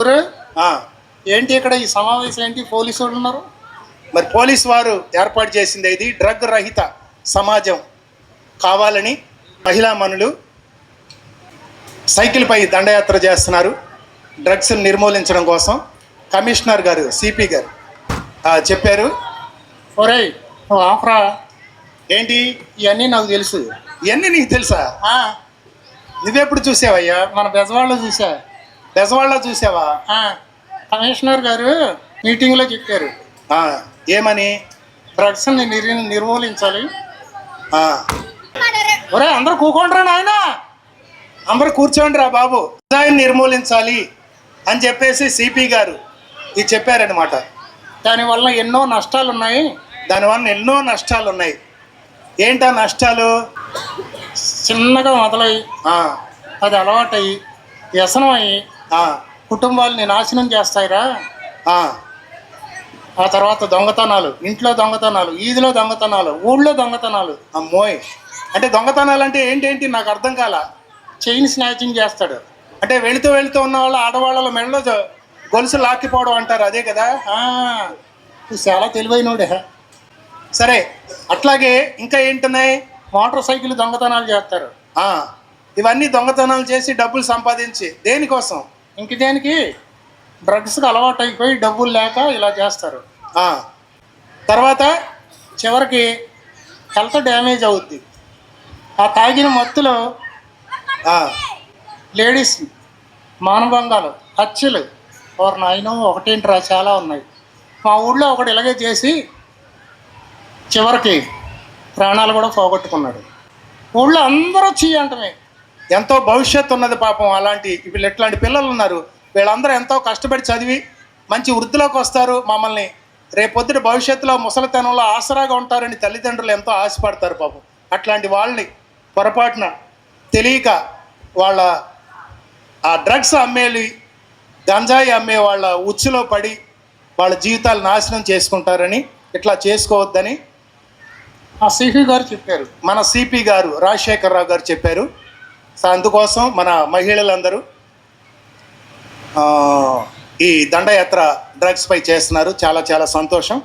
ఆ, ఏంటి ఇక్కడ ఈ సమావేశం ఏంటి? పోలీసు వాళ్ళు ఉన్నారు. మరి పోలీసు వారు ఏర్పాటు చేసింది ఇది డ్రగ్ రహిత సమాజం కావాలని మహిళా మనులు సైకిల్పై దండయాత్ర చేస్తున్నారు డ్రగ్స్ నిర్మూలించడం కోసం. కమిషనర్ గారు సిపి గారు చెప్పారు. ఒరేయ్ నువ్వు ఆఫరా, ఏంటి ఇవన్నీ నాకు తెలుసు. ఇవన్నీ నీకు తెలుసా? ఆ, నువ్వెప్పుడు చూసావయ్యా? మన బెజవాడలో చూసా. బెజవాడలో చూసావా? ఆ, కమిషనర్ గారు మీటింగ్లో చెప్పారు ఆ, ఏమని? డ్రగ్స్ని నిర్మూలించాలి. ఆ, ఒరే అందరూ కూకుంటారా నాయన? అందరూ కూర్చోండి రా బాబు, గంజాయిని నిర్మూలించాలి అని చెప్పేసి సిపి గారు ఇది చెప్పారనమాట. దానివల్ల ఎన్నో నష్టాలు ఉన్నాయి. దానివల్ల ఎన్నో నష్టాలు ఉన్నాయి. ఏంటా నష్టాలు? చిన్నగా మొదలై ఆ, అది అలవాటయ్యి వ్యసనం అయ్యి ఆ, కుటుంబాలని నాశనం చేస్తాయిరా. ఆ, ఆ తర్వాత దొంగతనాలు, ఇంట్లో దొంగతనాలు, వీధిలో దొంగతనాలు, ఊళ్ళో దొంగతనాలు. అమ్మోయ్, అంటే దొంగతనాలు అంటే ఏంటేంటి నాకు అర్థం కాల. చైన్ స్నాచింగ్ చేస్తాడు. అంటే వెళుతూ ఉన్న వాళ్ళు ఆడవాళ్ళ మెడలో గొలుసు లాక్కిపోవడం అంటారు, అదే కదా? ఆ, నువ్వు చాలా తెలివైనోడే. సరే, అట్లాగే ఇంకా ఏంటున్నాయి? మోటార్ సైకిల్ దొంగతనాలు చేస్తారు. ఆ, ఇవన్నీ దొంగతనాలు చేసి డబ్బులు సంపాదించి దేనికోసం? ఇంక దేనికి? డ్రగ్స్కి అలవాటు అయిపోయి డబ్బులు లేక ఇలా చేస్తారు. ఆ, తర్వాత చివరికి హెల్త్ డ్యామేజ్ అవుద్ది. ఆ తాగిన మత్తులో ఆ, లేడీస్ మానభంగాలు, హత్యలు, ఓర్ నాయనో ఒకటేంట్రా చాలా ఉన్నాయి. మా ఊళ్ళో ఒకడు ఇలాగే చేసి చివరికి ప్రాణాలు కూడా పోగొట్టుకున్నాడు. ఊళ్ళో అందరూ అంటమే. ఎంతో భవిష్యత్తు ఉన్నది పాపం. అలాంటి వీళ్ళు ఎట్లాంటి పిల్లలు ఉన్నారు, వీళ్ళందరూ ఎంతో కష్టపడి చదివి మంచి వృద్ధిలోకి వస్తారు, మమ్మల్ని రేపొద్దుట భవిష్యత్తులో ముసలితనంలో ఆసరాగా ఉంటారని తల్లిదండ్రులు ఎంతో ఆశపడతారు పాపం. అట్లాంటి వాళ్ళని పొరపాటున తెలియక వాళ్ళ ఆ డ్రగ్స్ అమ్మేవి, గంజాయి అమ్మే వాళ్ళ ఉచ్చులో పడి వాళ్ళ జీవితాలు నాశనం చేసుకుంటారని, ఇట్లా చేసుకోవద్దని ఆ సిపి గారు చెప్పారు. మన సిపి గారు రాజశేఖరరావు గారు చెప్పారు. సో అందుకోసం మన మహిళలందరూ ఈ దండయాత్ర డ్రగ్స్పై చేస్తున్నారు. చాలా చాలా సంతోషం.